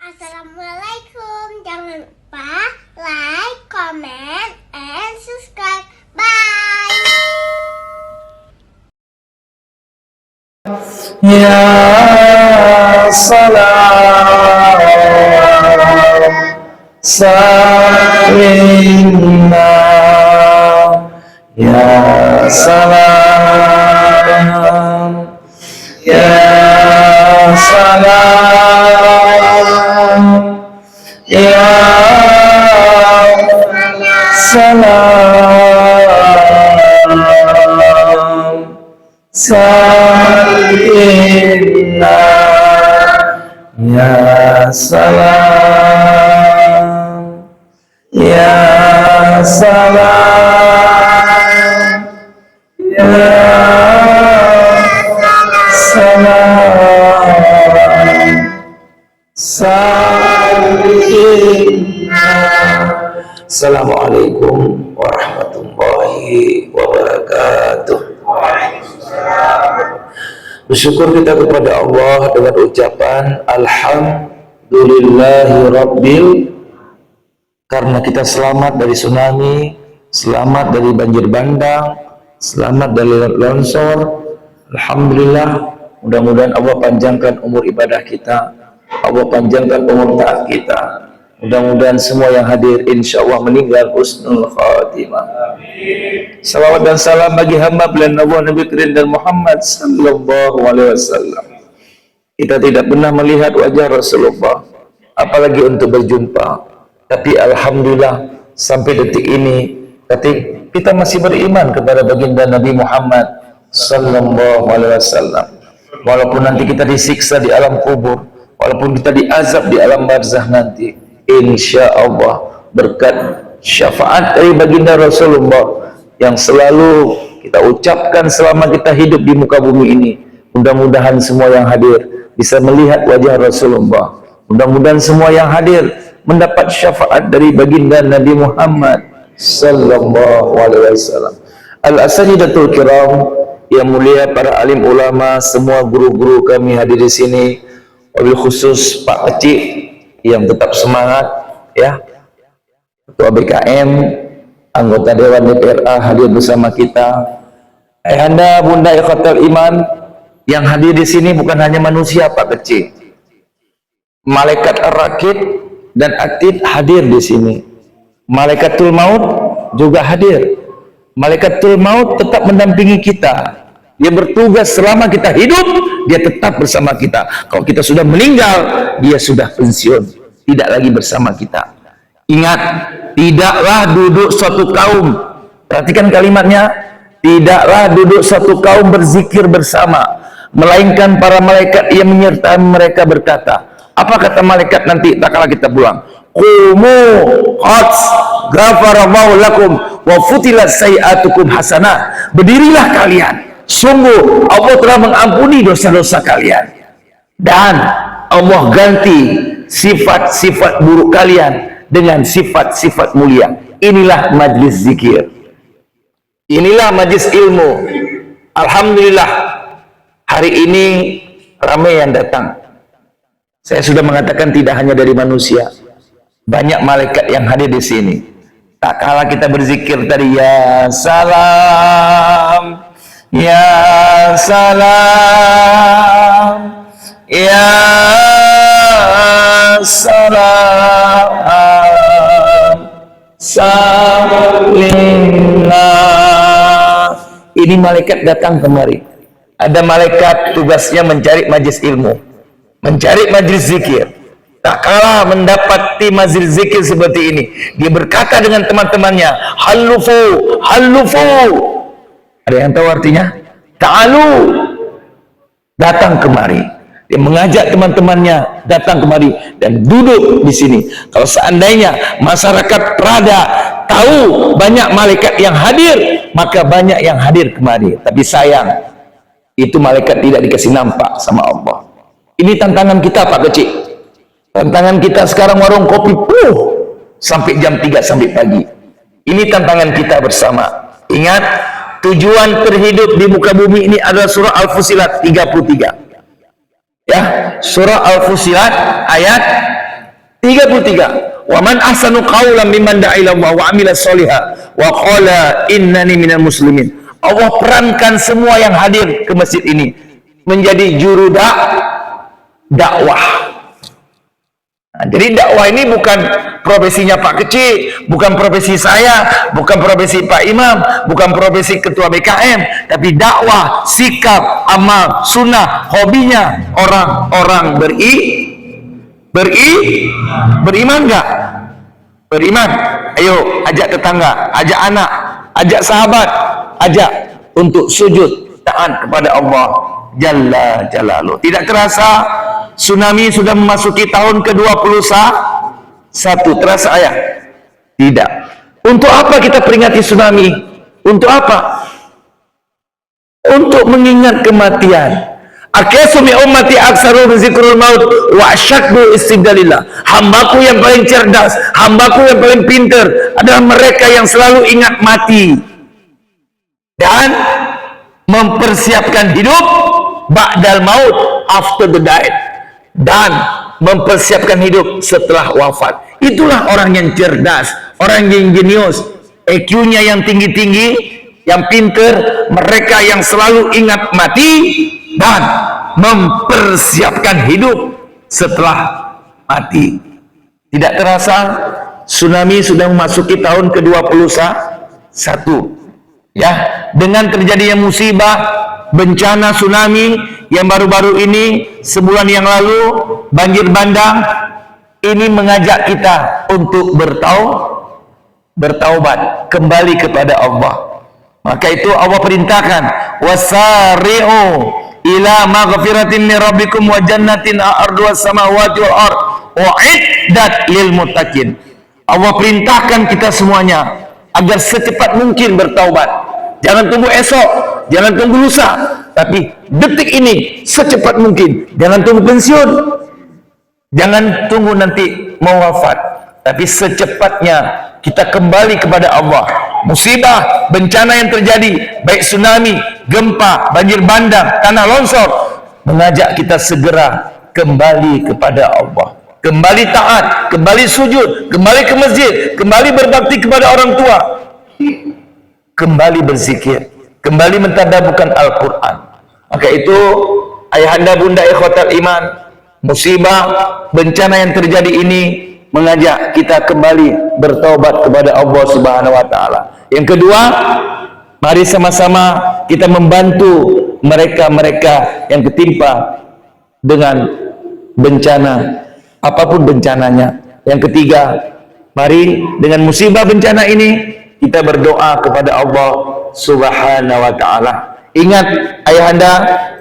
Assalamualaikum. Jangan lupa like, comment, and subscribe. Bye. Ya salam salimna, ya salam, ya salam, ya salam, salimna, ya salam, ya salam, ya salam, salimna. Assalamualaikum warahmatullahi wabarakatuh. Bersyukur kita kepada Allah dengan ucapan Alhamdulillahi Rabbil, karena kita selamat dari tsunami, selamat dari banjir bandang, selamat dari longsor. Alhamdulillah, mudah-mudahan Allah panjangkan umur ibadah kita, Allah panjangkan umur taat kita. Mudah-mudahan semua yang hadir insya Allah meninggal husnul khatimah. Salawat dan salam bagi hamba pilihan Allah Nabi Karim dan Muhammad sallallahu alaihi wasallam. Kita tidak pernah melihat wajah Rasulullah, apalagi untuk berjumpa. Tapi alhamdulillah sampai detik ini kita masih beriman kepada baginda Nabi Muhammad sallallahu alaihi wasallam. Walaupun nanti kita disiksa di alam kubur, walaupun kita diazab di alam barzah nanti, insya Allah berkat syafaat dari baginda Rasulullah yang selalu kita ucapkan selama kita hidup di muka bumi ini, mudah-mudahan semua yang hadir bisa melihat wajah Rasulullah. Mudah-mudahan semua yang hadir mendapat syafaat dari baginda Nabi Muhammad sallallahu alaihi wasallam. Al-asadidatul kiram, yang mulia para alim ulama, semua guru-guru kami hadir di sini, wabil khusus Pak Kecik yang tetap semangat, ya, Ketua BKM, anggota Dewan DPRA hadir bersama kita. Ayahanda Bunda Ikhwatul Iman yang hadir di sini bukan hanya manusia Pak Kecik, malaikat ar-rakib dan atid hadir di sini. Malaikatul maut juga hadir. Malaikatul maut tetap mendampingi kita. Dia bertugas selama kita hidup, dia tetap bersama kita. Kalau kita sudah meninggal, dia sudah pensiun, tidak lagi bersama kita. Ingat, tidaklah duduk suatu kaum, perhatikan kalimatnya, tidaklah duduk suatu kaum berzikir bersama, melainkan para malaikat yang menyertai mereka berkata, apa kata malaikat nanti tak kala kita pulang? Qumu qad ghafarallahu lakum wa futilat sayi'atukum hasanah. Berdirilah kalian, sungguh Allah telah mengampuni dosa-dosa kalian dan Allah ganti sifat-sifat buruk kalian dengan sifat-sifat mulia. Inilah majlis zikir, inilah majlis ilmu. Alhamdulillah, hari ini ramai yang datang. Saya sudah mengatakan tidak hanya dari manusia, banyak malaikat yang hadir di sini. Tak kalah kita berzikir tadi, ya salam, ya salam, ya salam, salimna. Ini malaikat datang kemari. Ada malaikat tugasnya mencari majlis ilmu, mencari majlis zikir. Tak kalah mendapati majlis zikir seperti ini, dia berkata dengan teman-temannya, halufu, halufu. Ada yang tahu artinya? Ta'alu, datang kemari. Dia mengajak teman-temannya datang kemari dan duduk di sini. Kalau seandainya masyarakat Prada tahu banyak malaikat yang hadir, maka banyak yang hadir kemari. Tapi sayang, itu malaikat tidak dikasih nampak sama Allah. Ini tantangan kita Pak Kecik. Tantangan kita sekarang warung kopi penuh sampai jam 3 sampai pagi. Ini tantangan kita bersama. Ingat, tujuan terhidup di muka bumi ini adalah surah Al-Fusilat 33. Ya, surah Al-Fusilat ayat 33. Wa man ahsanu qawlan mimman da'a ila Allah wa amila sholihan wa qala innani minal muslimin. Allah perankan semua yang hadir ke masjid ini menjadi juru dakwah. Nah, jadi dakwah ini bukan profesinya Pak Kecil, bukan profesi saya, bukan profesi Pak Imam, bukan profesi Ketua BKM, tapi dakwah, sikap, amal, sunnah, hobinya orang-orang beriman nggak? Beriman. Ayo, ajak tetangga, ajak anak, ajak sahabat, ajak untuk sujud taat kepada Allah Jalla Jalaluh. Tidak terasa tsunami sudah memasuki tahun ke-21. Terasa ayah? Tidak. Untuk apa kita peringati tsunami? Untuk apa? Untuk mengingat kematian. Akasumi ummati aksaru zikrul maut wa asyaddu istidlalillah. Hambaku yang paling cerdas, hambaku yang paling pintar adalah mereka yang selalu ingat mati dan mempersiapkan hidup ba'dal maut, after the death, dan mempersiapkan hidup setelah wafat. Itulah orang yang cerdas, orang yang jenius, EQ-nya yang tinggi-tinggi, yang pintar, mereka yang selalu ingat mati dan mempersiapkan hidup setelah mati. Tidak terasa tsunami sudah memasuki tahun ke-21. Ya, dengan terjadinya musibah, bencana tsunami yang baru-baru ini, sebulan yang lalu, banjir bandang, ini mengajak kita untuk bertaubat, kembali kepada Allah. Maka itu Allah perintahkan, wasari'u ila maghfiratin min rabbikum wa jannatin a'arduha samawati wal ard u'iddat lil muttaqin. Allah perintahkan kita semuanya agar secepat mungkin bertaubat. Jangan tunggu esok, jangan tunggu lusa, tapi detik ini secepat mungkin. Jangan tunggu pensiun, jangan tunggu nanti mau wafat, tapi secepatnya kita kembali kepada Allah. Musibah, bencana yang terjadi, baik tsunami, gempa, banjir bandang, tanah longsor, mengajak kita segera kembali kepada Allah, kembali taat, kembali sujud, kembali ke masjid, kembali berbakti kepada orang tua, kembali berzikir, kembali mentadabburkan Al-Quran. Maka itu ayahanda bunda ikhwatal iman, musibah, bencana yang terjadi ini mengajak kita kembali bertaubat kepada Allah Subhanahu wa taala. Yang kedua, mari sama-sama kita membantu mereka-mereka yang ketimpa dengan bencana, apapun bencananya. Yang ketiga, mari dengan musibah bencana ini kita berdoa kepada Allah Subhanahu wa taala. Ingat ayahanda,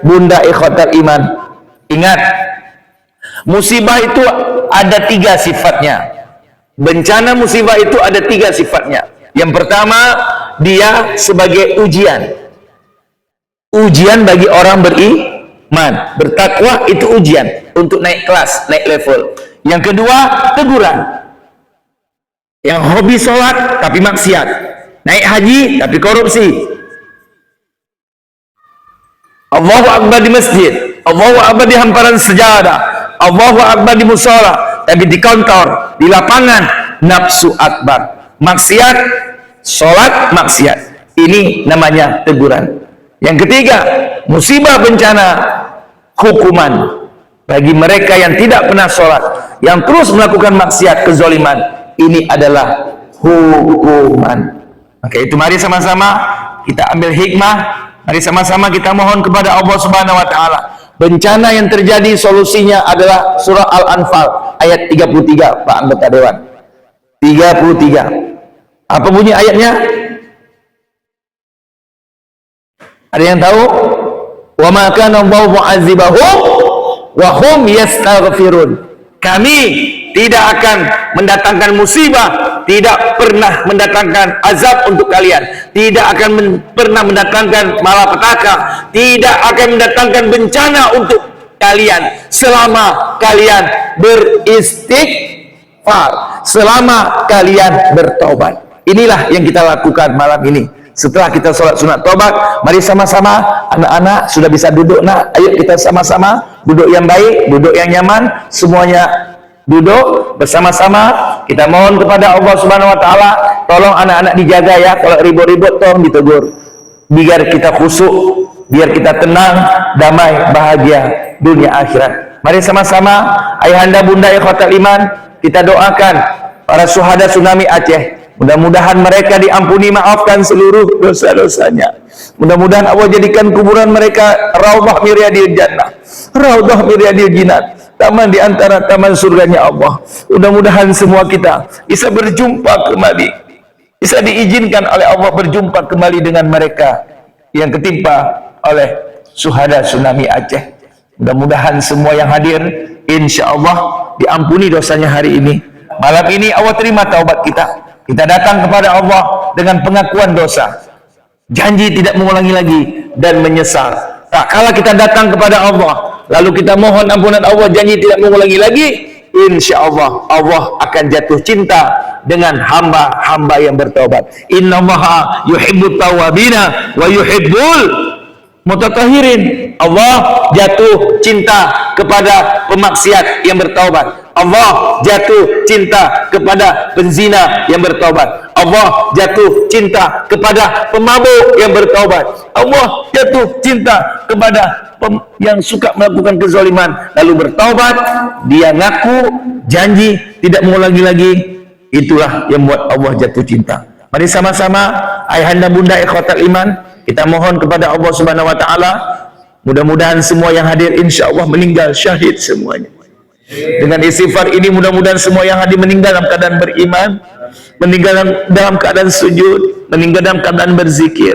bunda ikhwatal iman, ingat musibah itu ada 3 sifatnya. Bencana musibah itu ada 3 sifatnya. Yang pertama, dia sebagai ujian. Ujian bagi orang beriman. Bertakwa itu ujian untuk naik kelas, naik level. Yang kedua, teguran. Yang hobi sholat tapi maksiat, naik haji tapi korupsi, Allahu Akbar di masjid, Allahu Akbar di hamparan sejadah, Allahu Akbar di musola, tapi di kantor, di lapangan, nafsu akbar, maksiat, sholat maksiat. Ini namanya teguran. Yang ketiga, musibah bencana, hukuman bagi mereka yang tidak pernah sholat, yang terus melakukan maksiat, kezaliman. Ini adalah hukuman. Maka itu mari sama-sama kita ambil hikmah, mari sama-sama kita mohon kepada Allah Subhanahu wa taala. Bencana yang terjadi solusinya adalah surah Al-Anfal ayat 33, Pak anggota dewan. 33. Apa bunyi ayatnya? Ada yang tahu? Wa ma kana Allahu mu'adzibahum wa hum yastaghfirun. Kami tidak akan mendatangkan musibah, tidak pernah mendatangkan azab untuk kalian, tidak akan pernah mendatangkan malapetaka, tidak akan mendatangkan bencana untuk kalian selama kalian beristighfar, selama kalian bertobat. Inilah yang kita lakukan malam ini. Setelah kita sholat sunat tobat, mari sama-sama, anak-anak sudah bisa duduk nak, ayo kita sama-sama duduk yang baik, duduk yang nyaman, semuanya Duduk bersama-sama, kita mohon kepada Allah Subhanahu wa taala, tolong anak-anak dijaga ya, kalau ribut-ribut tolong ditegur. Biar kita khusyuk, biar kita tenang, damai, bahagia dunia akhirat. Mari sama-sama ayahanda bunda ikhwatal iman, kita doakan para syuhada tsunami Aceh. Mudah-mudahan mereka diampuni, maafkan seluruh dosa-dosanya. Mudah-mudahan Allah jadikan kuburan mereka raudhah min riyadil jannah, raudhah min riyadil jinnah, taman di antara taman surganya Allah. Mudah-mudahan semua kita bisa berjumpa kembali, bisa diizinkan oleh Allah berjumpa kembali dengan mereka yang ketimpa oleh syuhada tsunami Aceh. Mudah-mudahan semua yang hadir insya Allah diampuni dosanya hari ini. Malam ini Allah terima taubat kita. Kita datang kepada Allah dengan pengakuan dosa, janji tidak mengulangi lagi dan menyesal. Tak kala kita datang kepada Allah lalu kita mohon ampunan Allah, janji tidak mengulangi lagi, insya Allah Allah akan jatuh cinta dengan hamba-hamba yang bertaubat. Innallaha yuhibbut tawwabina wa yuhibbul mutatahhirin. Allah jatuh cinta kepada pemaksiat yang bertaubat. Allah jatuh cinta kepada penzina yang bertaubat. Allah jatuh cinta kepada pemabuk yang bertaubat. Allah jatuh cinta kepada yang suka melakukan kezaliman lalu bertaubat. Dia ngaku, janji tidak mengulangi lagi. Itulah yang membuat Allah jatuh cinta. Mari sama-sama ayahanda bunda ikhwatal iman, kita mohon kepada Allah Subhanahu wa taala, mudah-mudahan semua yang hadir insya Allah meninggal syahid semuanya. Dengan istighfar ini mudah-mudahan semua yang hadir meninggal dalam keadaan beriman, meninggal dalam keadaan sujud, meninggal dalam keadaan berzikir,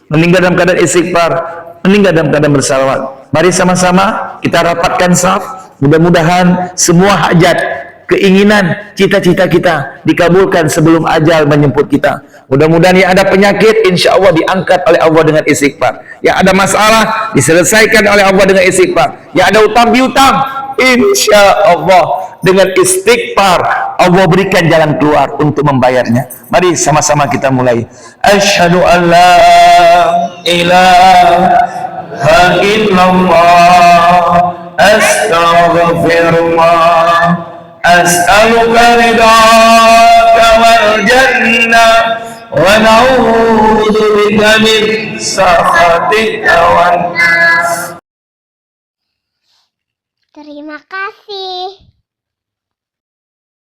meninggal dalam keadaan istighfar, meninggal dalam keadaan bersalawat. Mari sama-sama kita rapatkan saf. Mudah-mudahan semua hajat, keinginan, cita-cita kita dikabulkan sebelum ajal menjemput kita. Mudah-mudahan yang ada penyakit insya Allah diangkat oleh Allah dengan istighfar. Yang ada masalah diselesaikan oleh Allah dengan istighfar. Yang ada utang piutang insya Allah dengan istighfar Allah berikan jalan keluar untuk membayarnya. Mari sama-sama kita mulai. Asyhadu an la ilaha illallah, astaghfirullah, as'aluka ridhaka wal jannah wa na'udzu bika min sakhatika wan nar. Terima kasih.